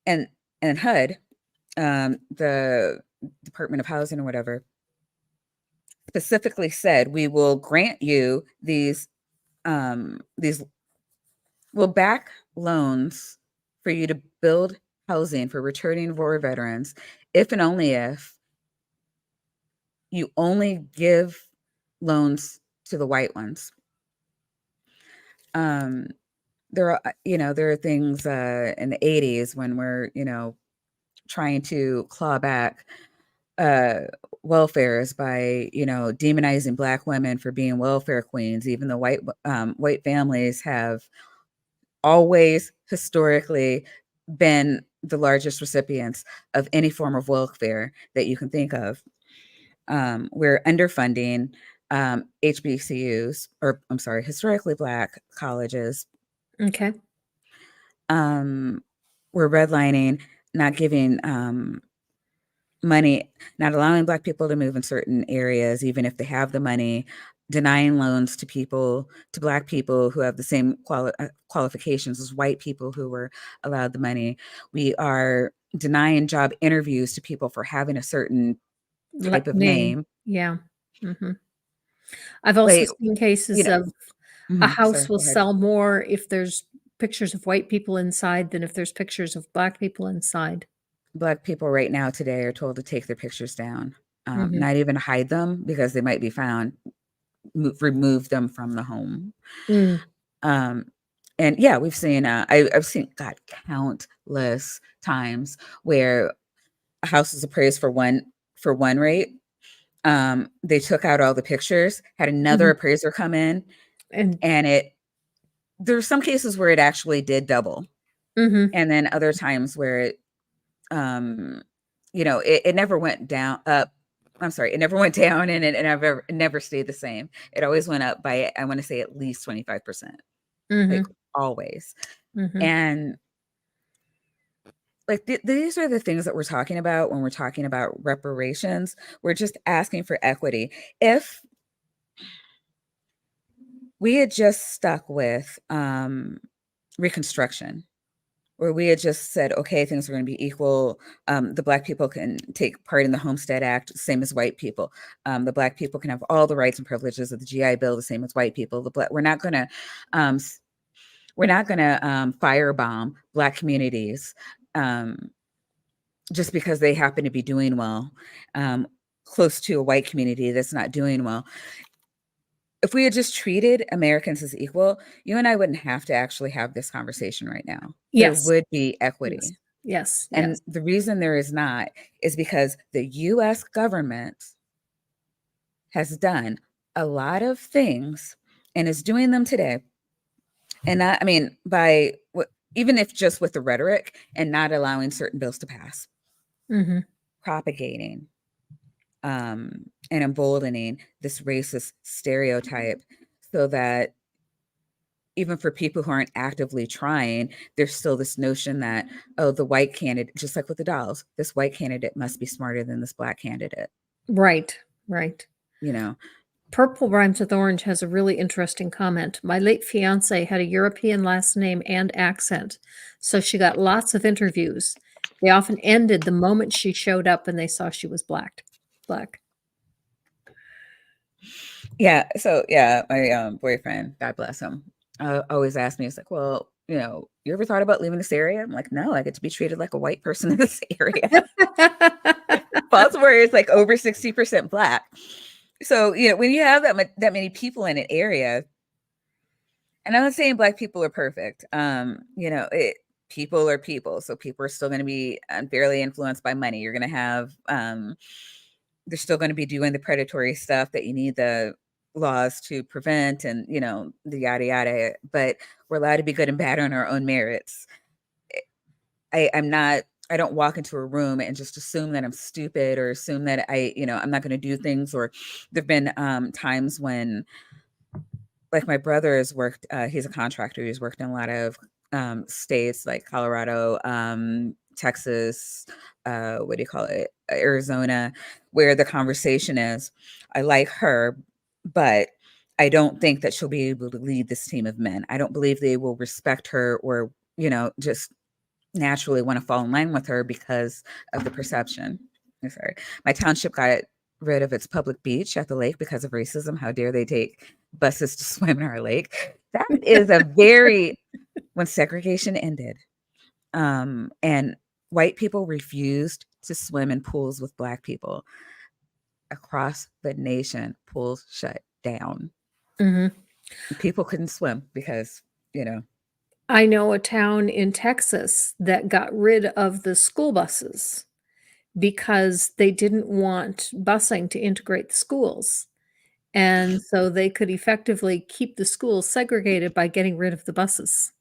and HUD, the Department of Housing or whatever, specifically said, we will grant you these will back loans for you to build housing for returning war veterans if and only if you only give loans to the white ones. There are things in the 80s when we're, trying to claw back welfares by, demonizing Black women for being welfare queens, even though white families have always historically been the largest recipients of any form of welfare that you can think of. We're underfunding HBCUs, or I'm sorry, historically Black colleges.
Okay.
We're redlining, not giving money, not allowing Black people to move in certain areas, even if they have the money, denying loans to Black people who have the same qualifications as white people who were allowed the money. We are denying job interviews to people for having a certain type of
Name.
name.
Yeah. I've also
Like,
seen cases of a
sorry,
house will
go ahead.
sell more if there's pictures of white people inside than if there's pictures of Black people inside.
Black people right now today are told to take their pictures down,
Mhm.
not even hide them because they might be found, remove them from the home.
Mm.
And yeah, we've seen, I've seen, God, countless times where a house is appraised for one rate. They took out all the pictures, had another
Mhm.
appraiser come in,
And
and there's some cases where it actually did double.
Mhm.
And then other times where it never went down up. I'm sorry, it never went down, and it never stayed the same. It always went up by, I want to say, at least 25%, like
Mhm.
always.
Mhm.
And like these are the things that we're talking about when we're talking about reparations. We're just asking for equity. If we had just stuck with Reconstruction, where we had just said, okay, things are going to be equal. The Black people can take part in the Homestead Act, same as white people. The Black people can have all the rights and privileges of the GI Bill, the same as white people. We're not going to firebomb Black communities just because they happen to be doing well, close to a white community that's not doing well. If we had just treated Americans as equal, you and I wouldn't have to actually have this conversation right now. There
Yes.
would be
Yes.
equity.
Yes.
And
Yes.
the reason there is not is because the US government has done a lot of things and is doing them today. And I mean, even if just with the rhetoric and not allowing certain bills to pass,
Mhm.
propagating and emboldening this racist stereotype so that even for people who aren't actively trying, there's still this notion that, oh, the white candidate, just like with the dolls, this white candidate must be smarter than this black candidate,
Right, right.
you know?
Purple Rhymes with Orange has a really interesting comment. My late fiance had a European last name and accent, so she got lots of interviews. They often ended the moment she showed up and they saw she was black. Black.
Yeah. So yeah, my boyfriend, God bless him, always asked me, it's like, well, you ever thought about leaving this area? I'm like, no, I get to be treated like a white person in this area. Baltimore is like over 60% black. So, when you have that many people in an area, and I'm not saying black people are perfect. People are people. So people are still going to be unfairly influenced by money. You're going to have, they're still going to be doing the predatory stuff that you need the laws to prevent, and, the yada yada. But we're allowed to be good and bad on our own merits. I don't walk into a room and just assume that I'm stupid, or assume that I'm not going to do things. Or there've been times when, like, my brother has worked, he's a contractor. He's worked in a lot of states like Colorado, Texas, what do you call it? Arizona, where the conversation is, I like her, but I don't think that she'll be able to lead this team of men. I don't believe they will respect her, or, just naturally want to fall in line with her because of the perception. I'm sorry. My township got rid of its public beach at the lake because of racism. How dare they take buses to swim in our lake? That is when segregation ended, and white people refused to swim in pools with black people. Across the nation, pools shut down.
Mhm.
People couldn't swim because,
I know a town in Texas that got rid of the school buses because they didn't want busing to integrate the schools. And so they could effectively keep the schools segregated by getting rid of the buses.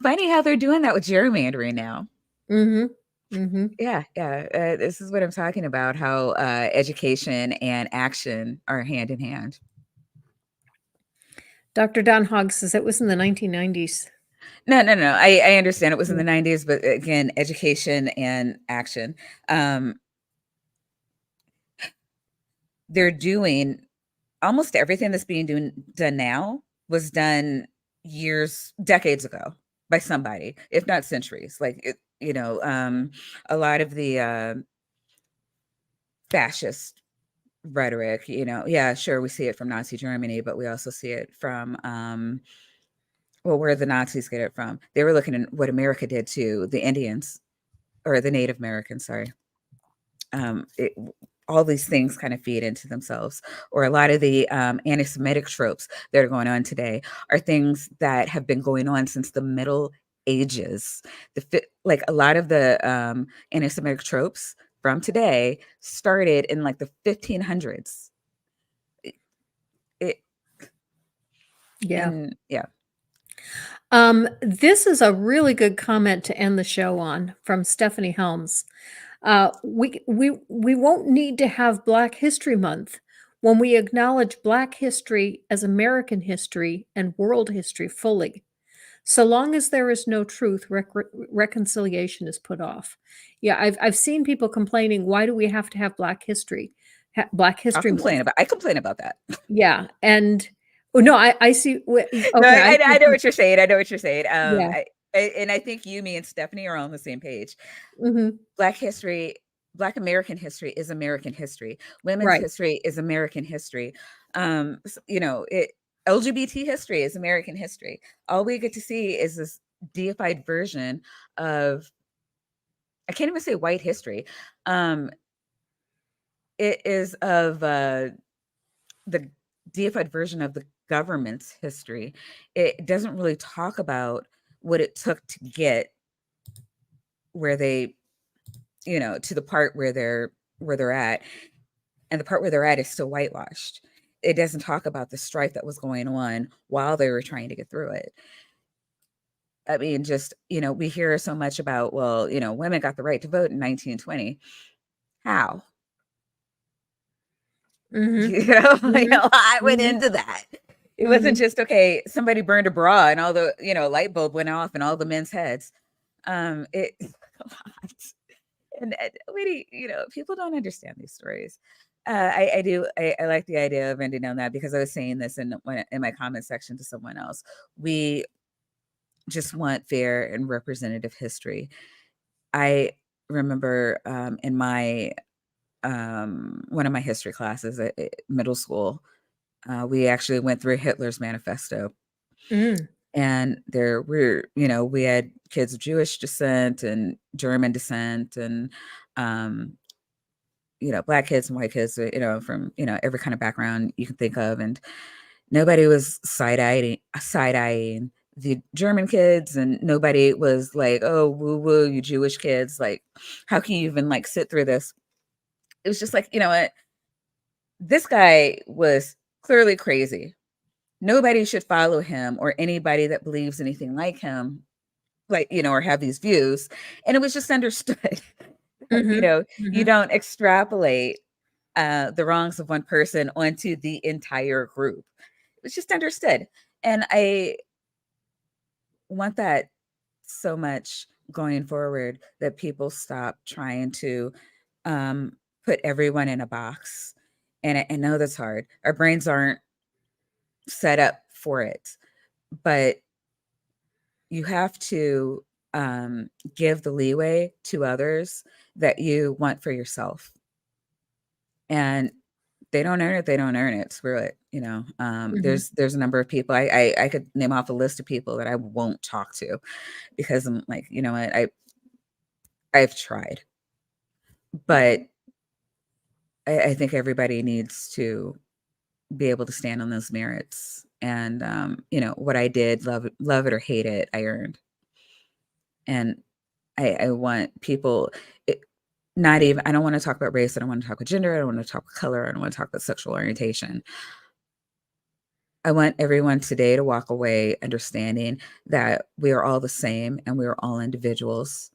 funny how they're doing that with gerrymandering now.
Mhm. Mhm.
Yeah, yeah. This is what I'm talking about, how education and action are hand in hand.
Dr. Don Hogg says it was in the 1990s.
No, no, no. I understand it was in
Yeah.
the 90s, but again, education and action. Um, they're doing almost everything that's being done now was done decades ago by somebody, if not centuries. Like, a lot of the fascist rhetoric, yeah, sure, we see it from Nazi Germany, but we also see it from, well, where the Nazis get it from. They were looking at what America did to the Indians, or the Native Americans, sorry. It, all these things kind of feed into themselves, or a lot of the anti-Semitic tropes that are going on today are things that have been going on since the Middle Ages. Like, a lot of the anti-Semitic tropes from today started in like the 1500s. It,
Yeah.
and yeah.
This is a really good comment to end the show on from Stephanie Helms. We won't need to have Black History Month when we acknowledge Black history as American history and world history fully. So long as there is no truth, reconciliation is put off. Yeah, I've seen people complaining, why do we have to have Black History Month?
I complain about that.
Yeah, and oh no, I see.
No,
Okay, I see
I
what
know what you're saying. I know what you're saying.
yeah.
And I think you, me, and Stephanie are on the same page.
Mhm.
Black history, Black American history is American history. Women's
Right.
history is American history. LGBT history is American history. All we get to see is this deified version of, I can't even say white history. It is of the deified version of the government's history. It doesn't really talk about what it took to get where they, to the part where they're at. And the part where they're at is still whitewashed. It doesn't talk about the strife that was going on while they were trying to get through it. I mean, just, we hear so much about, well, women got the right to vote in 1920. How?
Mhm.
You know,
Mhm.
I went
Mhm.
into that. It wasn't
Mhm.
just, okay, somebody burned a bra and all the, light bulb went off in all the men's heads. It's a lot. And Lady, people don't understand these stories. I do. I like the idea of ending on that, because I was saying this in my comment section to someone else. We just want fair and representative history. I remember in my one of my history classes at middle school, we actually went through Hitler's manifesto.
Mm.
And there were, we had kids of Jewish descent and German descent, and black kids and white kids, from, every kind of background you can think of. And nobody was side-eyeing the German kids, and nobody was like, "Oh, woo woo, you Jewish kids. Like, how can you even like sit through this?" It was just like, you know what? This guy was clearly crazy. Nobody should follow him, or anybody that believes anything like him, like, or have these views. And it was just understood.
Mhm.
You
Mhm.
don't extrapolate the wrongs of one person onto the entire group. It was just understood. And I want that so much going forward, that people stop trying to um, put everyone in a box. And I know that's hard. Our brains aren't set up for it, but you have to give the leeway to others that you want for yourself. And they don't earn it, they don't earn it. Screw it.
Mhm.
There's a number of people. I could name off a list of people that I won't talk to, because I'm like, you know what, I've tried. But I think everybody needs to be able to stand on those merits. And what I did, love it or hate it, I earned. And I want people, it, not even, I don't want to talk about race, I don't want to talk about gender, I don't want to talk about color, I don't want to talk about sexual orientation. I want everyone today to walk away understanding that we are all the same, and we are all individuals,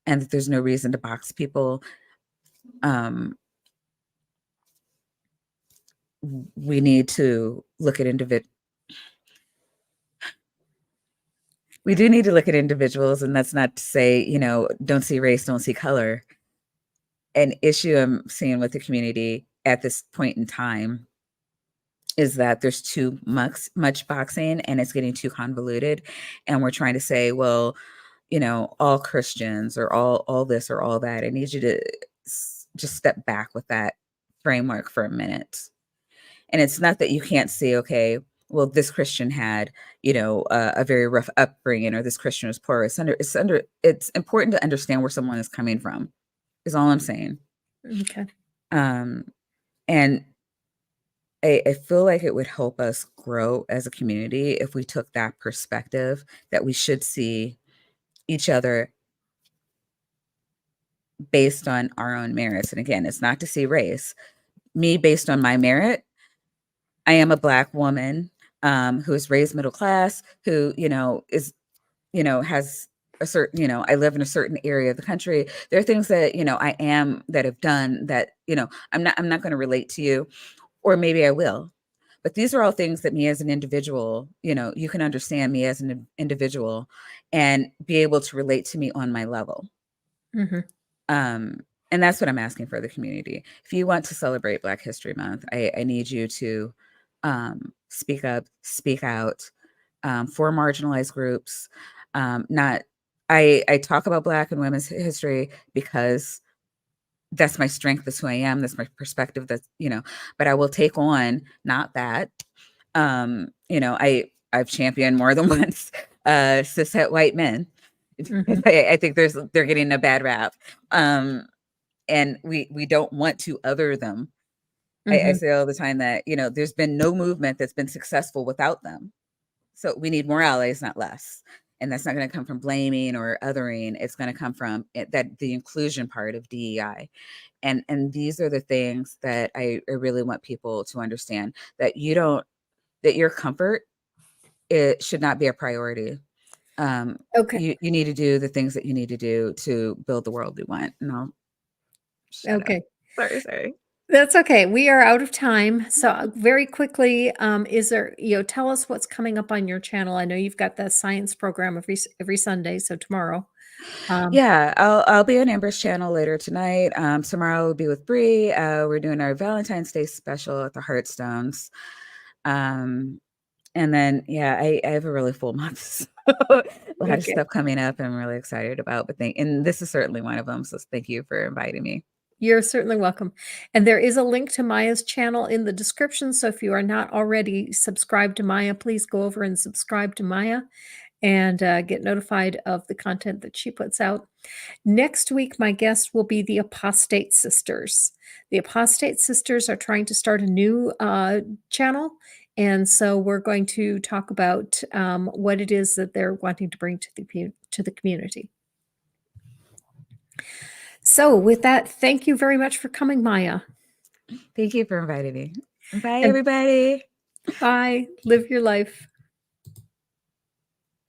and that there's no reason to box people. Um, we need to look at we do need to look at individuals, and that's not to say, don't see race, don't see color. An issue I'm seeing with the community at this point in time is that there's too much boxing, and it's getting too convoluted. And we're trying to say, well, all Christians, or all this or all that. I need you to just step back with that framework for a minute. And it's not that you can't see, okay, well, this Christian had, a very rough upbringing, or this Christian is poor. It's important to understand where someone is coming from, is all I'm saying.
Okay.
Um, and I feel like it would help us grow as a community if we took that perspective, that we should see each other based on our own merits. And again, it's not to see race. Me, based on my merit, I am a Black woman who is raised middle class, who, is, has a certain, I live in a certain area of the country. There are things that, I am, that have done that, I'm not going to relate to you, or maybe I will. But these are all things that me as an individual, you can understand me as an individual and be able to relate to me on my level.
Mhm.
Um, and that's what I'm asking for the community. If you want to celebrate Black History Month, I need you to speak up, speak out for marginalized groups. Not, I talk about Black and women's history because that's my strength. That's who I am. That's my perspective. But I will take on not that. I've championed more than once cishet white men.
Mhm.
I think they're getting a bad rap. And we don't want to other them. I
Mhm.
say all the time that, there's been no movement that's been successful without them. So we need more allies, not less. And that's not going to come from blaming or othering. It's going to come from that the inclusion part of DEI. And these are the things that I really want people to understand, that that your comfort, it should not be a priority. Um,
Okay.
you need to do the things that you need to do to build the world we want. And I'll shut up.
Okay.
Sorry.
That's okay. We are out of time. So very quickly, is there, tell us what's coming up on your channel. I know you've got that science program every Sunday, so tomorrow. Um,
Yeah, I'll be on Amber's channel later tonight. Tomorrow we'll be with Bree. We're doing our Valentine's Day special at the Heartstones. Um, and then yeah, I have a really full month. So a lot of
okay.
stuff coming up I'm really excited about. And this is certainly one of them. So thank you for inviting me.
You're certainly welcome. And there is a link to Maya's channel in the description. So if you are not already subscribed to Maya, please go over and subscribe to Maya and get notified of the content that she puts out. Next week, my guest will be the Apostate Sisters. The Apostate Sisters are trying to start a new channel. And so we're going to talk about what it is that they're wanting to bring to the community. So with that, thank you very much for coming, Maya.
Thank you for inviting me. Bye,
And
everybody.
bye. Live your life.